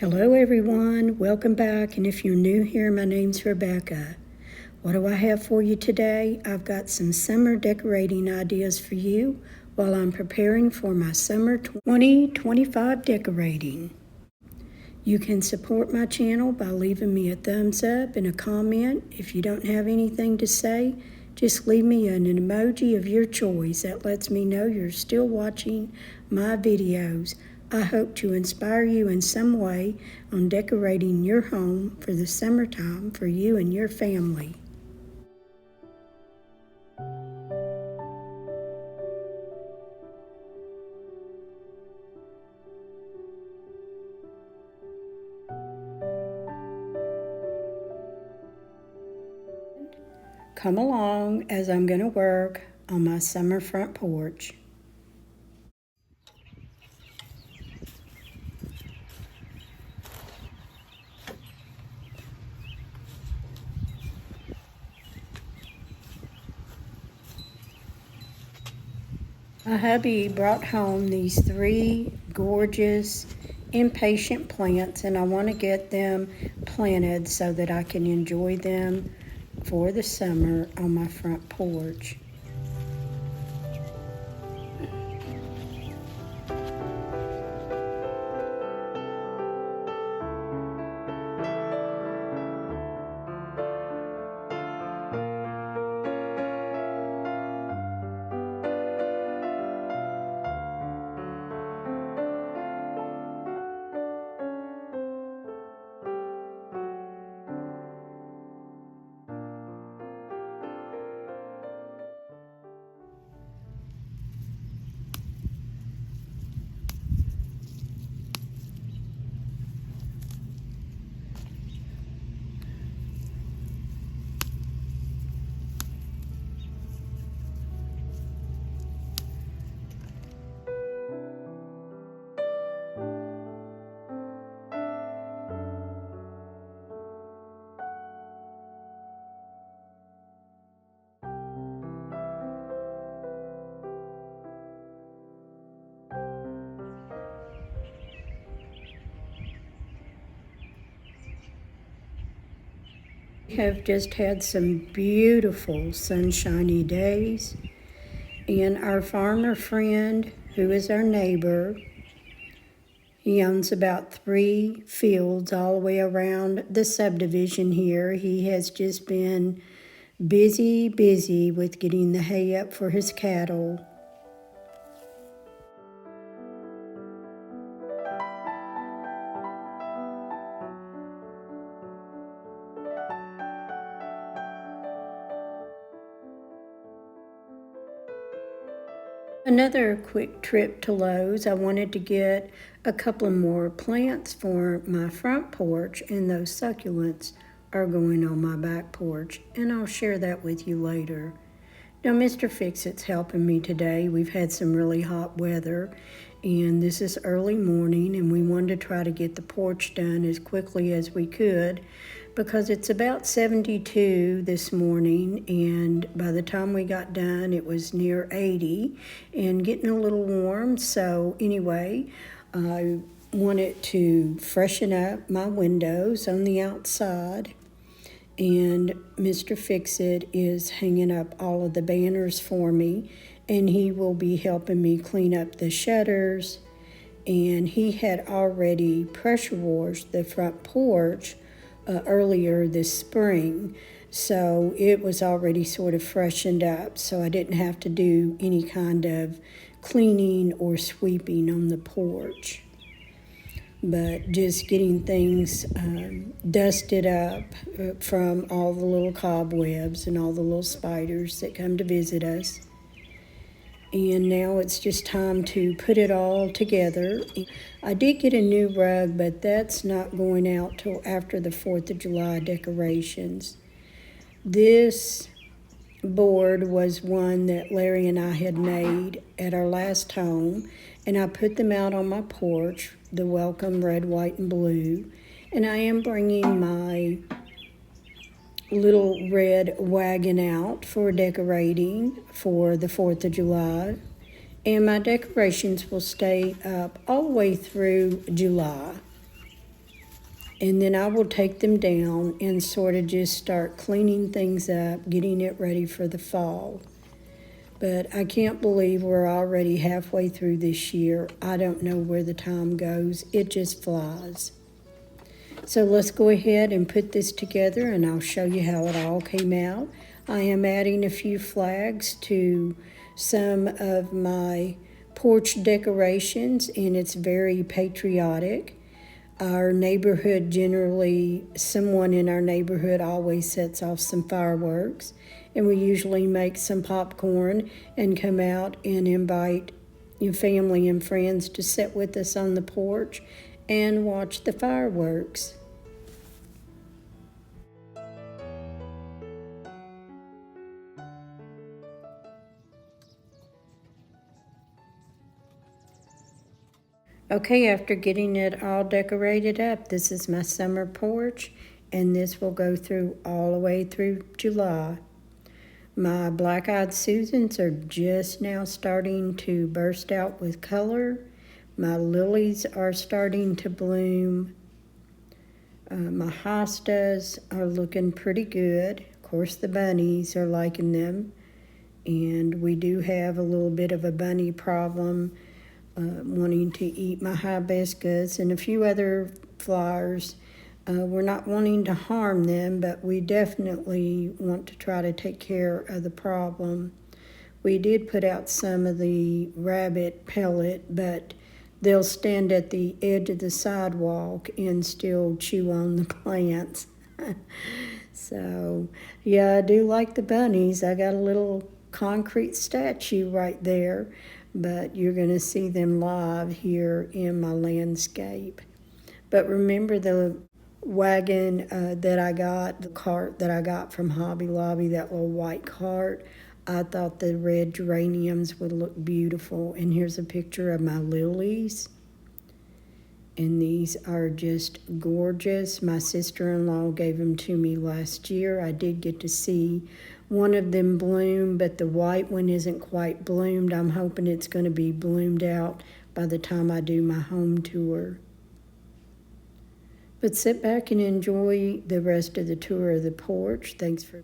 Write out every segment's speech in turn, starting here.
Hello everyone, welcome back, and if you're new here, my name's Rebecca. What do I have for you today? I've got some summer decorating ideas for you while I'm preparing for my summer 2025 decorating. You can support my channel by leaving me a thumbs up and a comment. If you don't have anything to say, just leave me an emoji of your choice. That lets me know you're still watching my videos. I hope to inspire you in some way on decorating your home for the summertime for you and your family. Come along as I'm going to work on my summer front porch. My hubby brought home these three gorgeous impatient plants, and I want to get them planted so that I can enjoy them for the summer on my front porch. We have just had some beautiful sunshiny days, and our farmer friend, who is our neighbor, he owns about 3 fields all the way around the subdivision here. He has just been busy with getting the hay up for his cattle. Another quick trip to Lowe's. I wanted to get a couple more plants for my front porch, and those succulents are going on my back porch, and I'll share that with you later. Now, Mr. Fix-It's helping me today. We've had some really hot weather, and this is early morning, and we wanted to try to get the porch done as quickly as we could because it's about 72 this morning, and by the time we got done, it was near 80 and getting a little warm. So anyway, I wanted to freshen up my windows on the outside, and Mr. Fix-It is hanging up all of the banners for me, and he will be helping me clean up the shutters. And he had already pressure washed the front porch earlier this spring, so it was already sort of freshened up, so I didn't have to do any kind of cleaning or sweeping on the porch. But just getting things dusted up from all the little cobwebs and all the little spiders that come to visit us. And now it's just time to put it all together. I did get a new rug, but that's not going out till after the 4th of July decorations. This board was one that Larry and I had made at our last home, and I put them out on my porch, the welcome red, white, and blue. And I am bringing my little red wagon out for decorating for the 4th of July. And my decorations will stay up all the way through July. And then I will take them down and sort of just start cleaning things up, getting it ready for the fall. But I can't believe we're already halfway through this year. I don't know where the time goes. It just flies. So let's go ahead and put this together and I'll show you how it all came out. I am adding a few flags to some of my porch decorations, and it's very patriotic. Our neighborhood generally, someone in our neighborhood always sets off some fireworks, and we usually make some popcorn and come out and invite your family and friends to sit with us on the porch and watch the fireworks. Okay, after getting it all decorated up, this is my summer porch, and this will go through all the way through July. My black-eyed Susans are just now starting to burst out with color. My lilies are starting to bloom. My hostas are looking pretty good. Of course, the bunnies are liking them. And we do have a little bit of a bunny problem, wanting to eat my hibiscus and a few other flowers. We're not wanting to harm them, but we definitely want to try to take care of the problem. We did put out some of the rabbit pellet, but they'll stand at the edge of the sidewalk and still chew on the plants. So, yeah, I do like the bunnies. I got a little concrete statue right there, but you're going to see them live here in my landscape. But remember the wagon that I got, the cart that I got from Hobby Lobby, that little white cart? I thought the red geraniums would look beautiful. And here's a picture of my lilies. And these are just gorgeous. My sister-in-law gave them to me last year. I did get to see one of them bloom, but the white one isn't quite bloomed. I'm hoping it's going to be bloomed out by the time I do my home tour. But sit back and enjoy the rest of the tour of the porch. Thanks for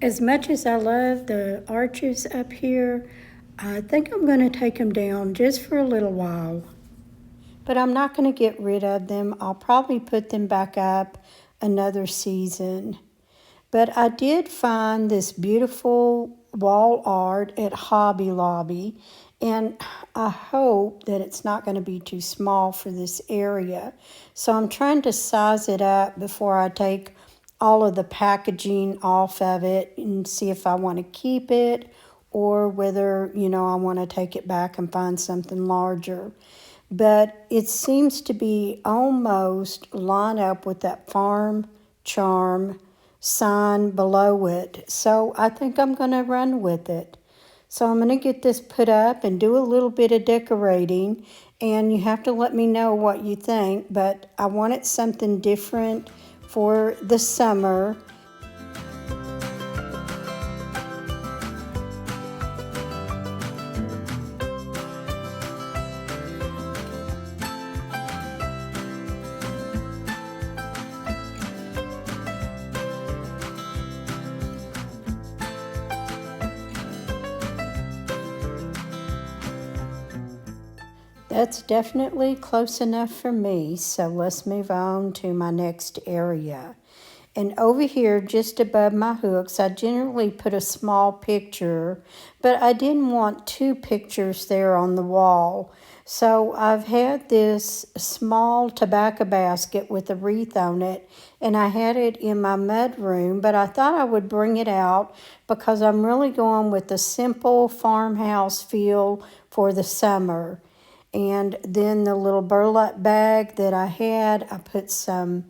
As much as I love the arches up here, I think I'm going to take them down just for a little while. But I'm not going to get rid of them. I'll probably put them back up another season. But I did find this beautiful wall art at Hobby Lobby, and I hope that it's not going to be too small for this area. So I'm trying to size it up before I take all of the packaging off of it and see if I want to keep it or whether, I want to take it back and find something larger. But it seems to be almost line up with that Farm Charm sign below it. So I think I'm going to run with it. So I'm going to get this put up and do a little bit of decorating. And you have to let me know what you think. But I wanted something different for the summer. That's definitely close enough for me, so let's move on to my next area. And over here, just above my hooks, I generally put a small picture, but I didn't want two pictures there on the wall. So I've had this small tobacco basket with a wreath on it, and I had it in my mud room, but I thought I would bring it out because I'm really going with a simple farmhouse feel for the summer. And then the little burlap bag that I had, I put some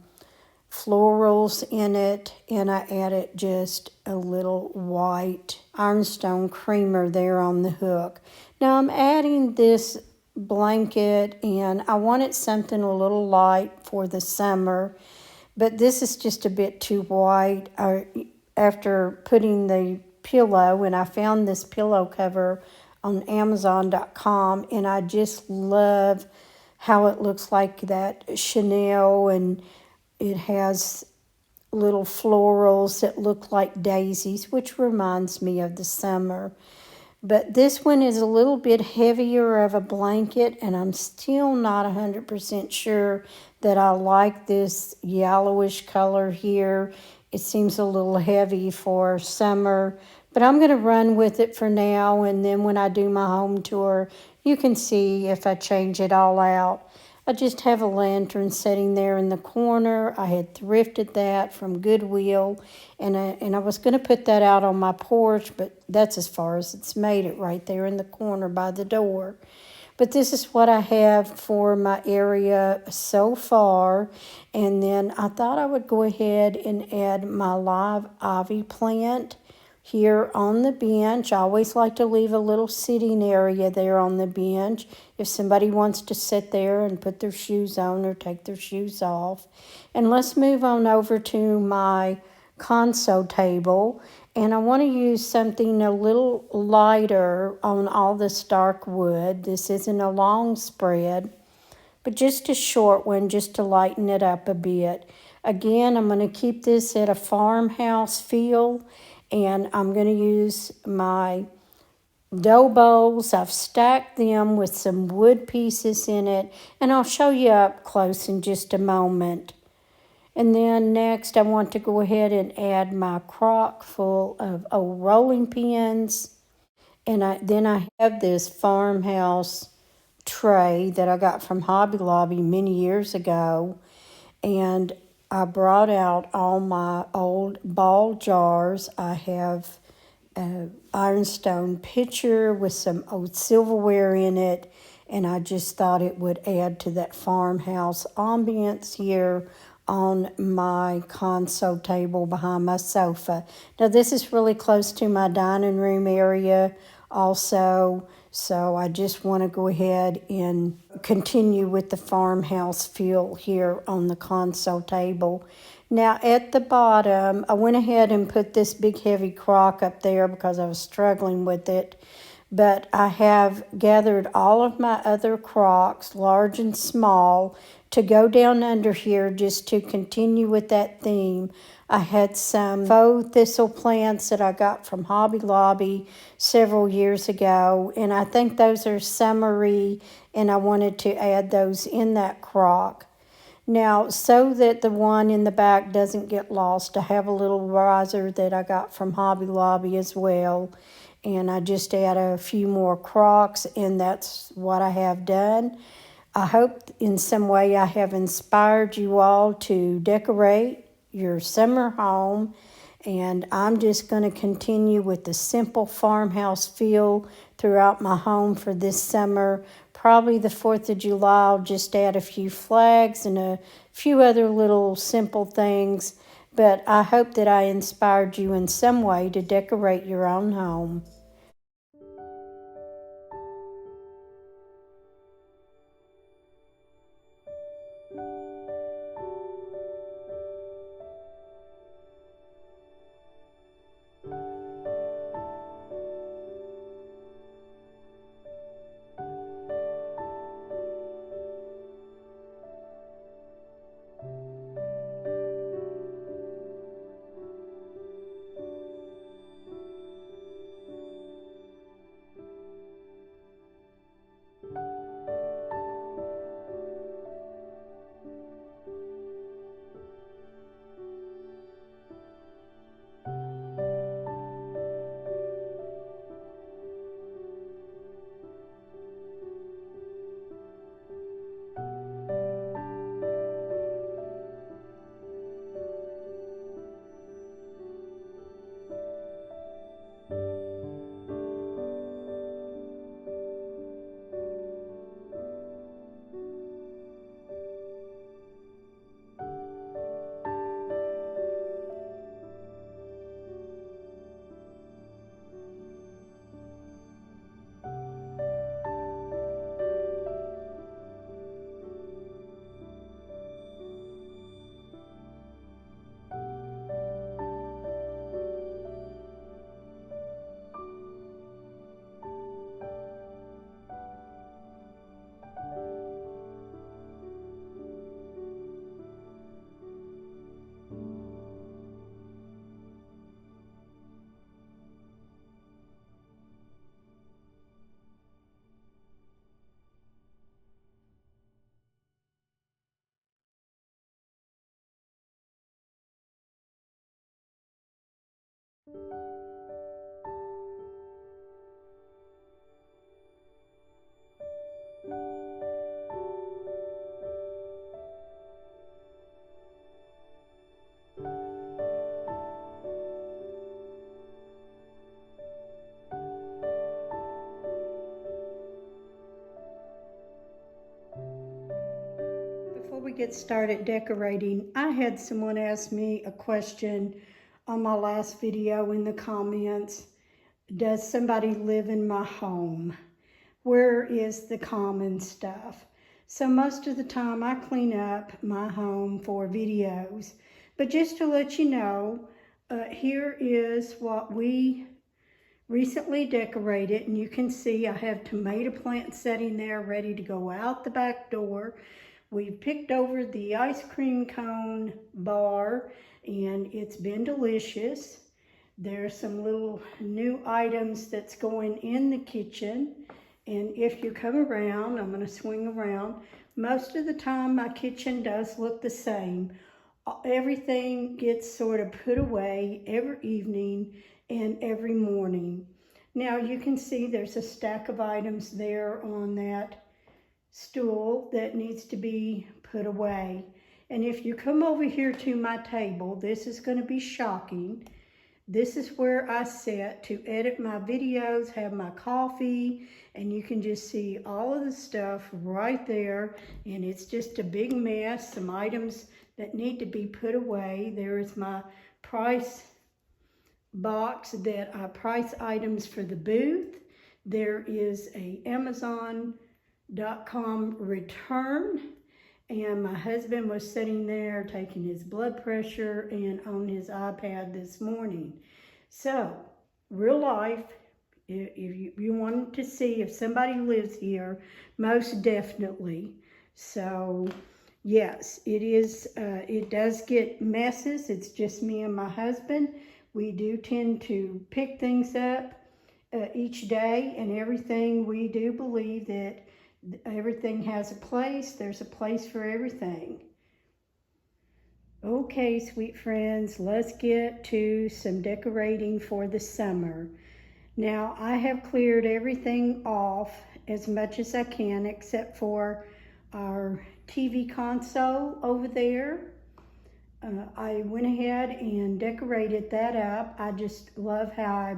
florals in it, and I added just a little white ironstone creamer there on the hook. Now I'm adding this blanket, and I wanted something a little light for the summer, but this is just a bit too white. After putting the pillow, and I found this pillow cover on Amazon.com, and I just love how it looks like that chenille, and it has little florals that look like daisies, which reminds me of the summer. But this one is a little bit heavier of a blanket, and I'm still not 100% sure that I like this yellowish color here. It seems a little heavy for summer, but I'm going to run with it for now, and then when I do my home tour, you can see if I change it all out. I just have a lantern sitting there in the corner. I had thrifted that from Goodwill, and I was going to put that out on my porch, but that's as far as it's made it, right there in the corner by the door. But this is what I have for my area so far. And then I thought I would go ahead and add my live ivy plant here on the bench. I always like to leave a little sitting area there on the bench if somebody wants to sit there and put their shoes on or take their shoes off. And let's move on over to my console table. And I want to use something a little lighter on all this dark wood. This isn't a long spread, but just a short one just to lighten it up a bit. Again, I'm going to keep this at a farmhouse feel, and I'm going to use my dough bowls. I've stacked them with some wood pieces in it, and I'll show you up close in just a moment. And then next, I want to go ahead and add my crock full of old rolling pins. And then I have this farmhouse tray that I got from Hobby Lobby many years ago. And I brought out all my old ball jars. I have an ironstone pitcher with some old silverware in it. And I just thought it would add to that farmhouse ambience here on my console table behind my sofa. Now this is really close to my dining room area also, so I just want to go ahead and continue with the farmhouse feel here on the console table. Now at the bottom, I went ahead and put this big heavy crock up there because I was struggling with it. but I have gathered all of my other crocks, large and small, to go down under here just to continue with that theme. I had some faux thistle plants that I got from Hobby Lobby several years ago, and I think those are summery, and I wanted to add those in that crock. Now, so that the one in the back doesn't get lost, I have a little riser that I got from Hobby Lobby as well. And I just add a few more crocks, and that's what I have done. I hope in some way I have inspired you all to decorate your summer home. And I'm just going to continue with the simple farmhouse feel throughout my home for this summer. Probably the 4th of July, I'll just add a few flags and a few other little simple things. But I hope that I inspired you in some way to decorate your own home. Before we get started decorating, I had someone ask me a question on my last video in the comments. Does somebody live in my home? Where is the common stuff? So most of the time I clean up my home for videos. But just to let you know, here is what we recently decorated, and you can see I have tomato plants sitting there ready to go out the back door. We've picked over the ice cream cone bar, and it's been delicious. There's some little new items that's going in the kitchen, and if you come around, I'm going to swing around. Most of the time my kitchen does look the same. Everything gets sort of put away every evening and every morning. Now you can see there's a stack of items there on that stool that needs to be put away. And if you come over here to my table, this is going to be shocking. This is where I sit to edit my videos, have my coffee, and you can just see all of the stuff right there. And it's just a big mess, some items that need to be put away. There is my price box that I price items for the booth. There is a Amazon.com return, and my husband was sitting there taking his blood pressure and on his iPad this morning. So, real life, If you wanted to see if somebody lives here, most definitely. So, yes, it does get messes. It's just me and my husband. We do tend to pick things up each day, and everything. We do believe that everything has a place. There's a place for everything. Okay, sweet friends, let's get to some decorating for the summer. Now, I have cleared everything off as much as I can except for our TV console over there. I went ahead and decorated that up. I just love how I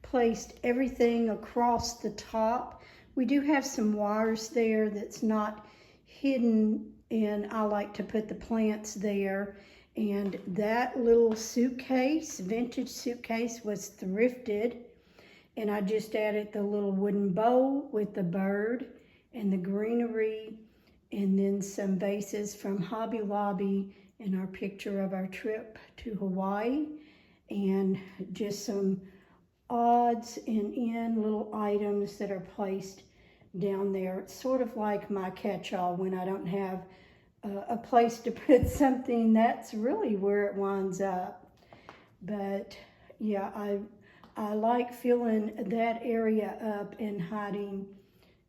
placed everything across the top. We do have some wires there that's not hidden, and I like to put the plants there. And that little suitcase, vintage suitcase, was thrifted. And I just added the little wooden bowl with the bird and the greenery, and then some vases from Hobby Lobby and our picture of our trip to Hawaii, and just some odds and end little items that are placed down there. It's sort of like my catch-all when I don't have a place to put something. That's really where it winds up. But yeah, I like filling that area up and hiding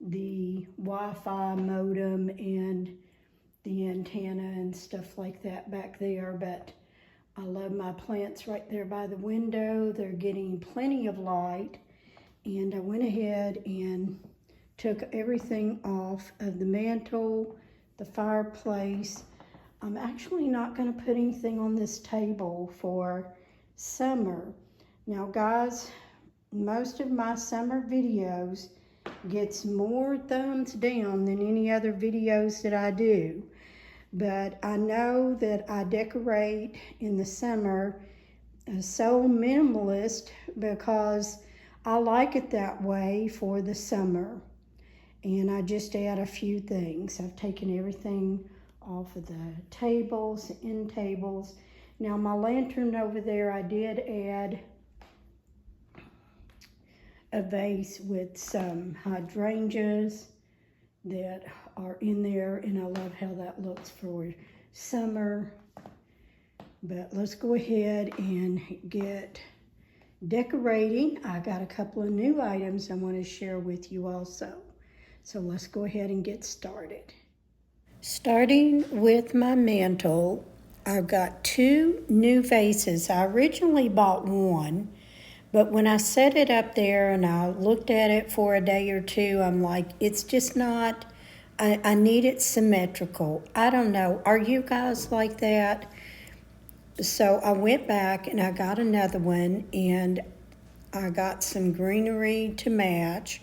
the Wi-Fi modem and the antenna and stuff like that back there. But I love my plants right there by the window. They're getting plenty of light. And I went ahead and took everything off of the mantle, the fireplace. I'm actually not going to put anything on this table for summer. Now guys, most of my summer videos gets more thumbs down than any other videos that I do. But I know that I decorate in the summer so minimalist because I like it that way for the summer. And I just add a few things. I've taken everything off of the tables, end tables. Now my lantern over there, I did add a vase with some hydrangeas that are in there, and I love how that looks for summer. But let's go ahead and get decorating. I got a couple of new items I want to share with you also. So let's go ahead and get started. Starting with my mantle, I've got 2 new vases. I originally bought one, but when I set it up there and I looked at it for a day or two, I'm like, it's just not, I need it symmetrical. I don't know. Are you guys like that? So I went back and I got another one, and I got some greenery to match.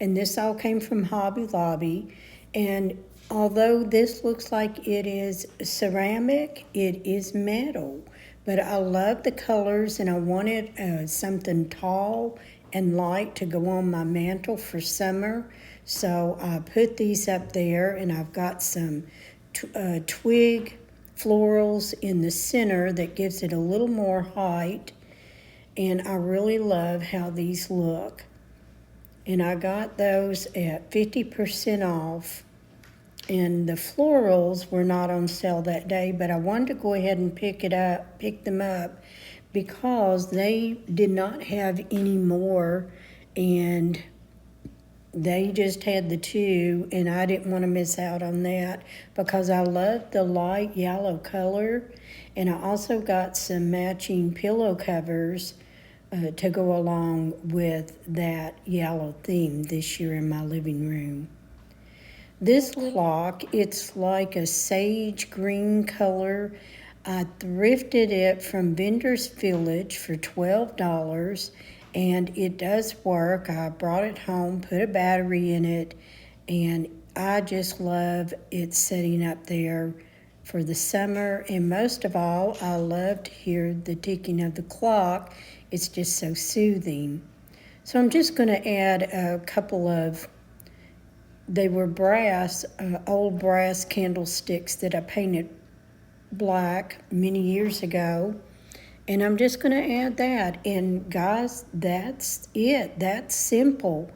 And this all came from Hobby Lobby. And although this looks like it is ceramic, it is metal. But I love the colors, and I wanted something tall and light to go on my mantle for summer. So I put these up there, and I've got some twig florals in the center that gives it a little more height. And I really love how these look. And I got those at 50% off. And the florals were not on sale that day, but I wanted to go ahead and pick them up because they did not have any more, and they just had the 2, and I didn't want to miss out on that because I love the light yellow color. And I also got some matching pillow covers to go along with that yellow theme this year in my living room. This clock, it's like a sage green color. I thrifted it from Vendor's Village for $12, and it does work. I brought it home, put a battery in it, and I just love it setting up there for the summer. And most of all, I love to hear the ticking of the clock. It's just so soothing. So I'm just going to add a couple of, they were brass, old brass candlesticks that I painted black many years ago. And I'm just going to add that. And guys, that's it. That's simple.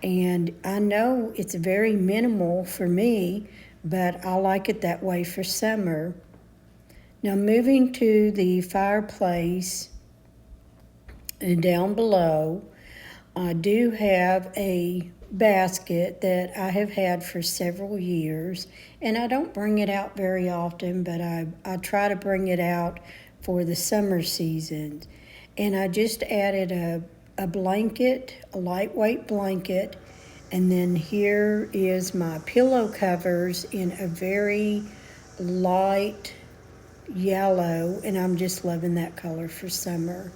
And I know it's very minimal for me, but I like it that way for summer. Now moving to the fireplace down below, I do have a basket that I have had for several years, and I don't bring it out very often, but I try to bring it out for the summer season. And I just added a blanket, a lightweight blanket, and then here is my pillow covers in a very light yellow, and I'm just loving that color for summer.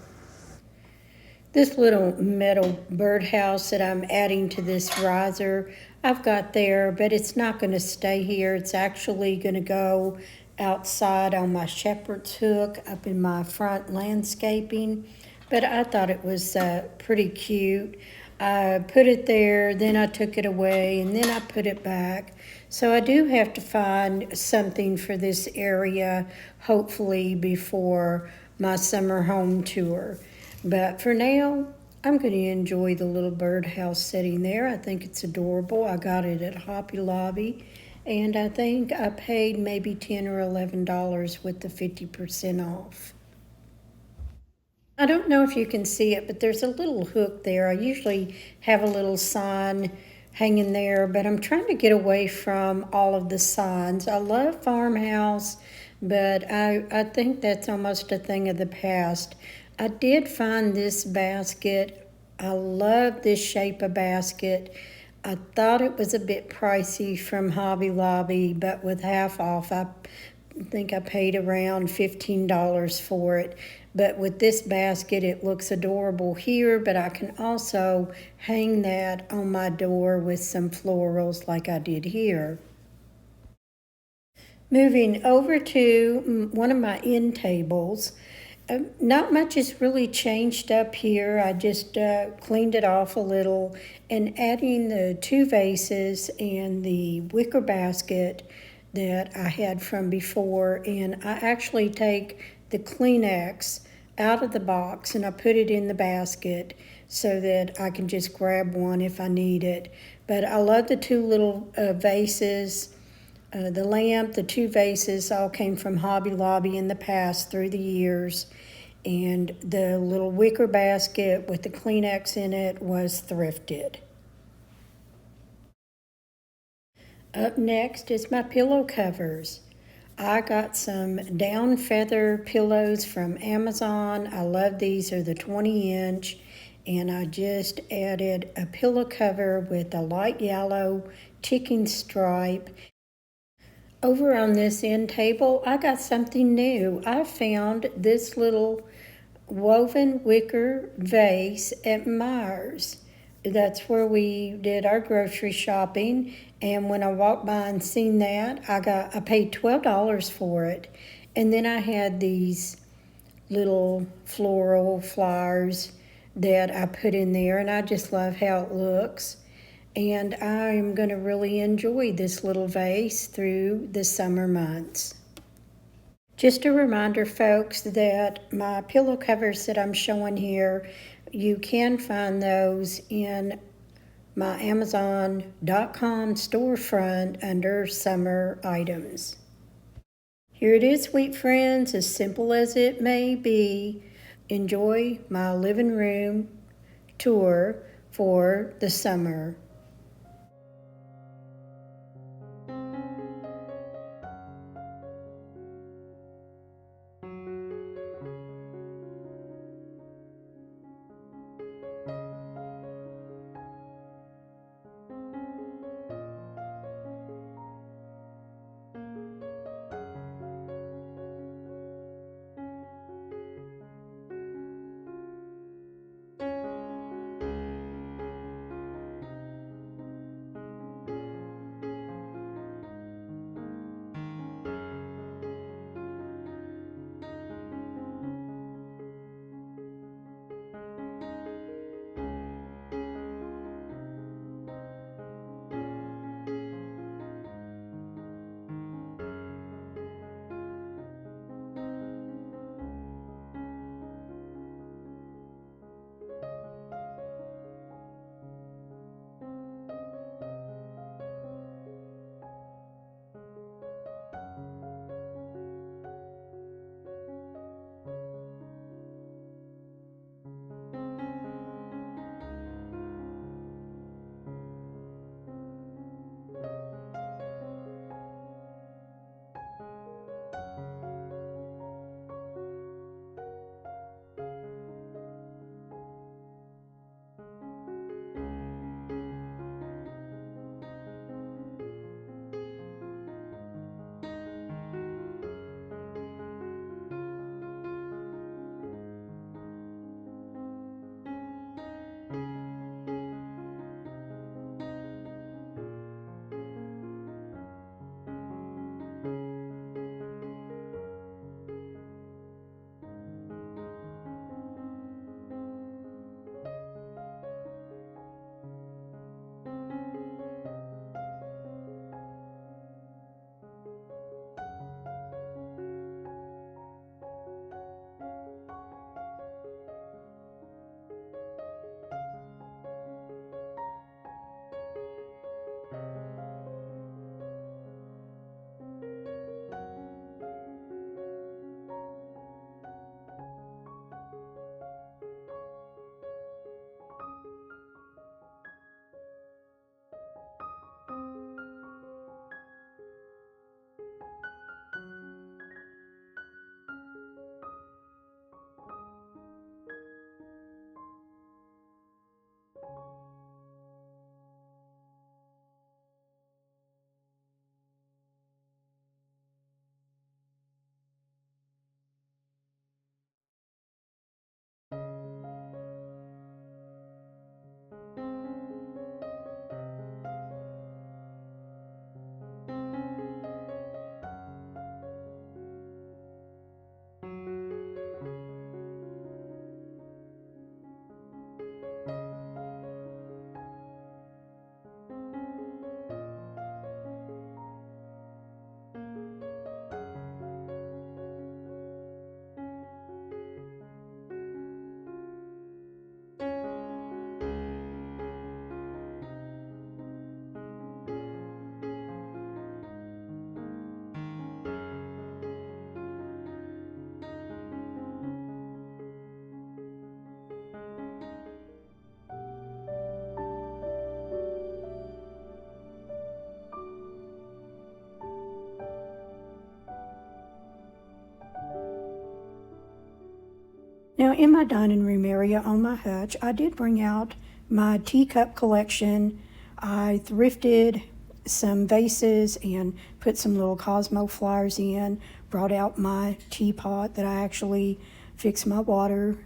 This little metal birdhouse that I'm adding to this riser, I've got there, but it's not going to stay here. It's actually going to go outside on my shepherd's hook up in my front landscaping. But I thought it was pretty cute. I put it there, then I took it away, and then I put it back. So I do have to find something for this area, hopefully before my summer home tour. But for now, I'm going to enjoy the little birdhouse sitting there. I think it's adorable. I got it at Hobby Lobby, and I think I paid maybe $10 or $11 with the 50% off. I don't know if you can see it, but there's a little hook there. I usually have a little sign hanging there, but I'm trying to get away from all of the signs. I love Farmhouse, but I think that's almost a thing of the past. I did find this basket. I love this shape of basket. I thought it was a bit pricey from Hobby Lobby, but with half off, I think I paid around $15 for it. But with this basket, it looks adorable here, but I can also hang that on my door with some florals like I did here. Moving over to one of my end tables, not much has really changed up here. I just cleaned it off a little, and adding the two vases and the wicker basket that I had from before, and I actually take the Kleenex out of the box and I put it in the basket so that I can just grab one if I need it. But I love the two little vases. The lamp, the two vases all came from Hobby Lobby in the past through the years. And the little wicker basket with the Kleenex in it was thrifted. Up next is my pillow covers. I got some down feather pillows from Amazon. I love these. They're the 20-inch. And I just added a pillow cover with a light yellow ticking stripe. Over on this end table, I got something new. I found this little woven wicker vase at Myers. That's where we did our grocery shopping, and when I walked by and seen that, I paid $12 for it. And then I had these little floral flowers that I put in there, and I just love how it looks. And I'm going to really enjoy this little vase through the summer months. Just a reminder, folks, that my pillow covers that I'm showing here, you can find those in my Amazon.com storefront under summer items. Here it is, sweet friends, as simple as it may be. Enjoy my living room tour for the summer. Now in my dining room area on my hutch, I did bring out my teacup collection. I thrifted some vases and put some little Cosmo flowers in, brought out my teapot that I actually fix my water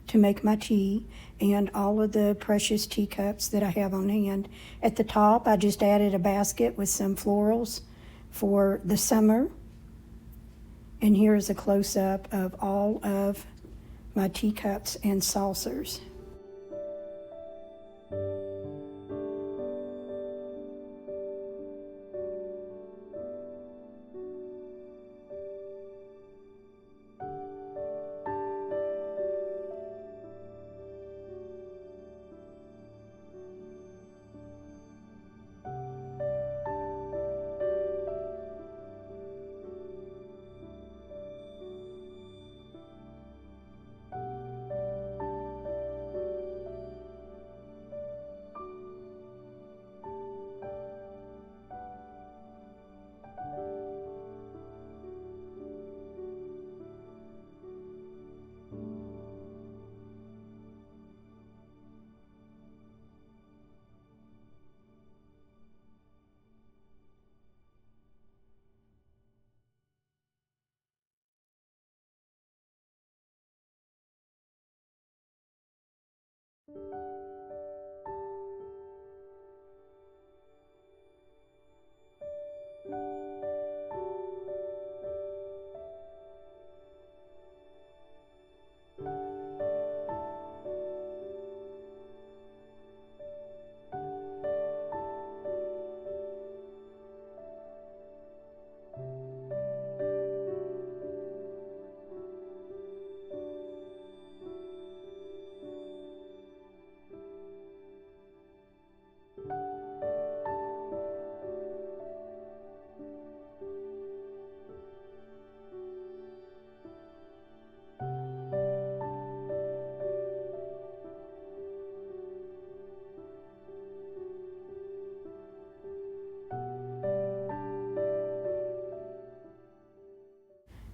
to make my tea, and all of the precious teacups that I have on hand. At the top, I just added a basket with some florals for the summer. And here's a close-up of all of my teacups and saucers.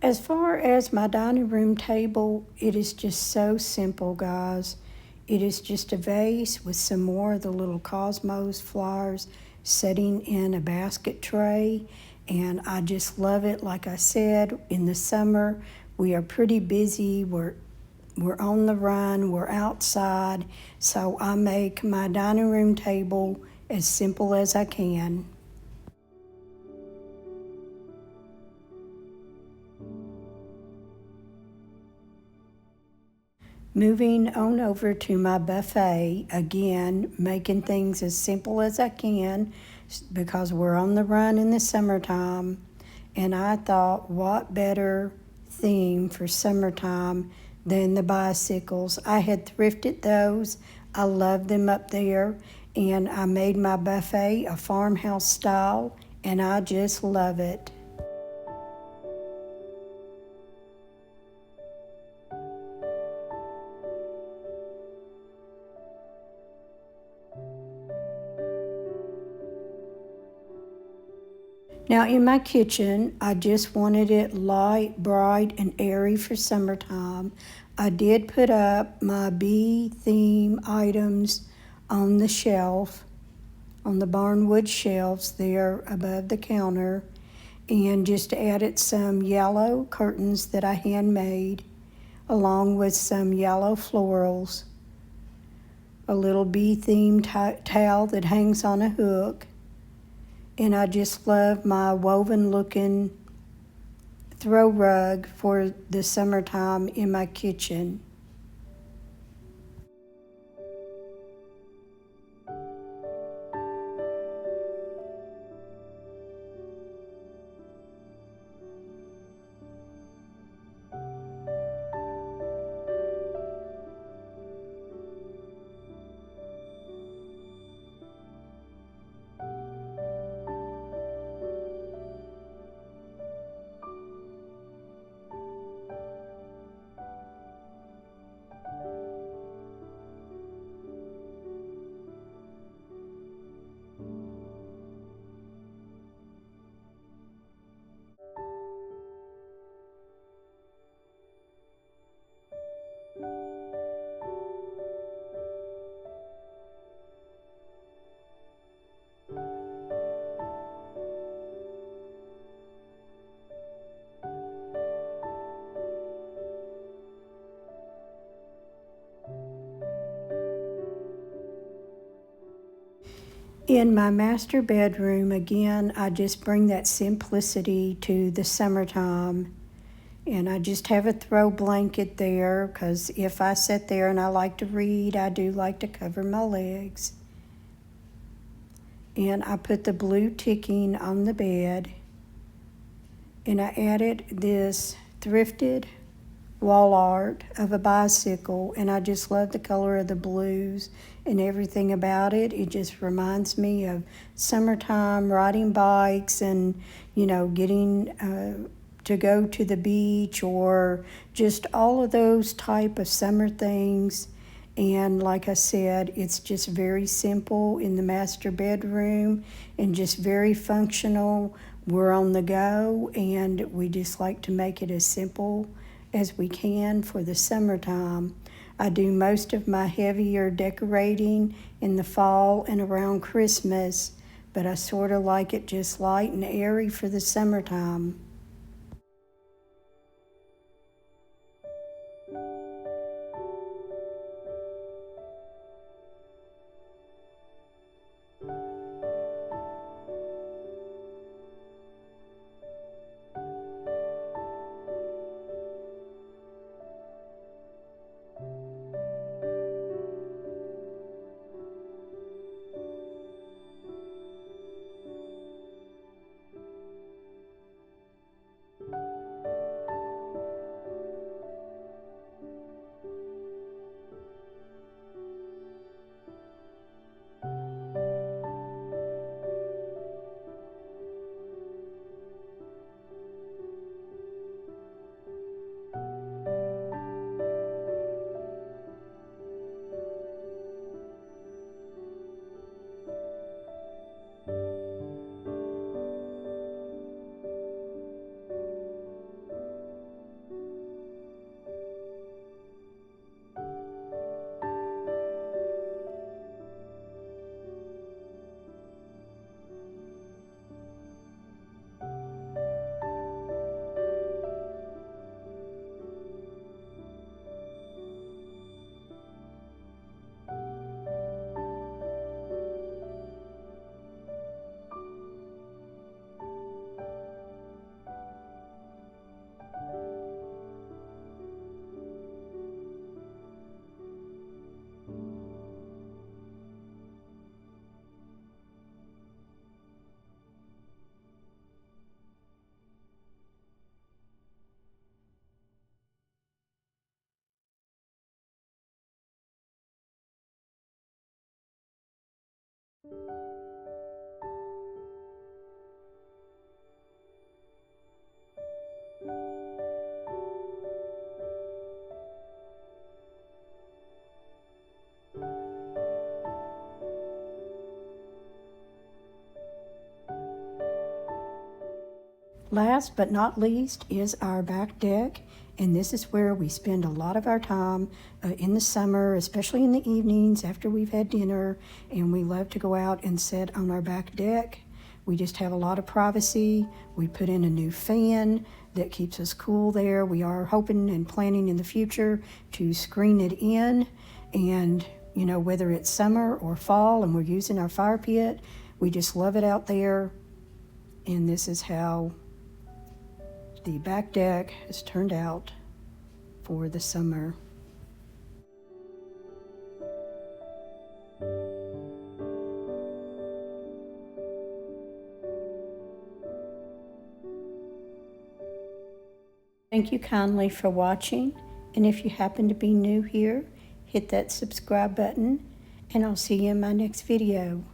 As far as my dining room table, it is just so simple, guys. It is just a vase with some more of the little cosmos flowers sitting in a basket tray, and I just love it. Like I said, in the summer, we are pretty busy. We're on the run, we're outside, so I make my dining room table as simple as I can. Moving on over to my buffet, again, making things as simple as I can because we're on the run in the summertime. And I thought, what better theme for summertime than the bicycles? I had thrifted those. I love them up there. And I made my buffet a farmhouse style, and I just love it. Now in my kitchen, I just wanted it light, bright, and airy for summertime. I did put up my bee theme items on the shelf, on the barnwood shelves there above the counter, and just added some yellow curtains that I handmade, along with some yellow florals, a little bee themed towel that hangs on a hook. And I just love my woven looking throw rug for the summertime in my kitchen. In my master bedroom, again, I just bring that simplicity to the summertime. And I just have a throw blanket there because if I sit there and I like to read, I do like to cover my legs. And I put the blue ticking on the bed. And I added this thrifted wall art of a bicycle, and I just love the color of the blues and everything about it. It just reminds me of summertime, riding bikes, and getting to go to the beach, or just all of those type of summer things. And like I said, it's just very simple in the master bedroom and just very functional. We're on the go, and we just like to make it as simple as we can for the summertime. I do most of my heavier decorating in the fall and around Christmas, but I sort of like it just light and airy for the summertime. Last but not least is our back deck, and this is where we spend a lot of our time in the summer, especially in the evenings after we've had dinner, and we love to go out and sit on our back deck. We just have a lot of privacy. We put in a new fan that keeps us cool there. We are hoping and planning in the future to screen it in, and whether it's summer or fall and we're using our fire pit, we just love it out there. And this is how the back deck has turned out for the summer. Thank you kindly for watching, and if you happen to be new here, hit that subscribe button, and I'll see you in my next video.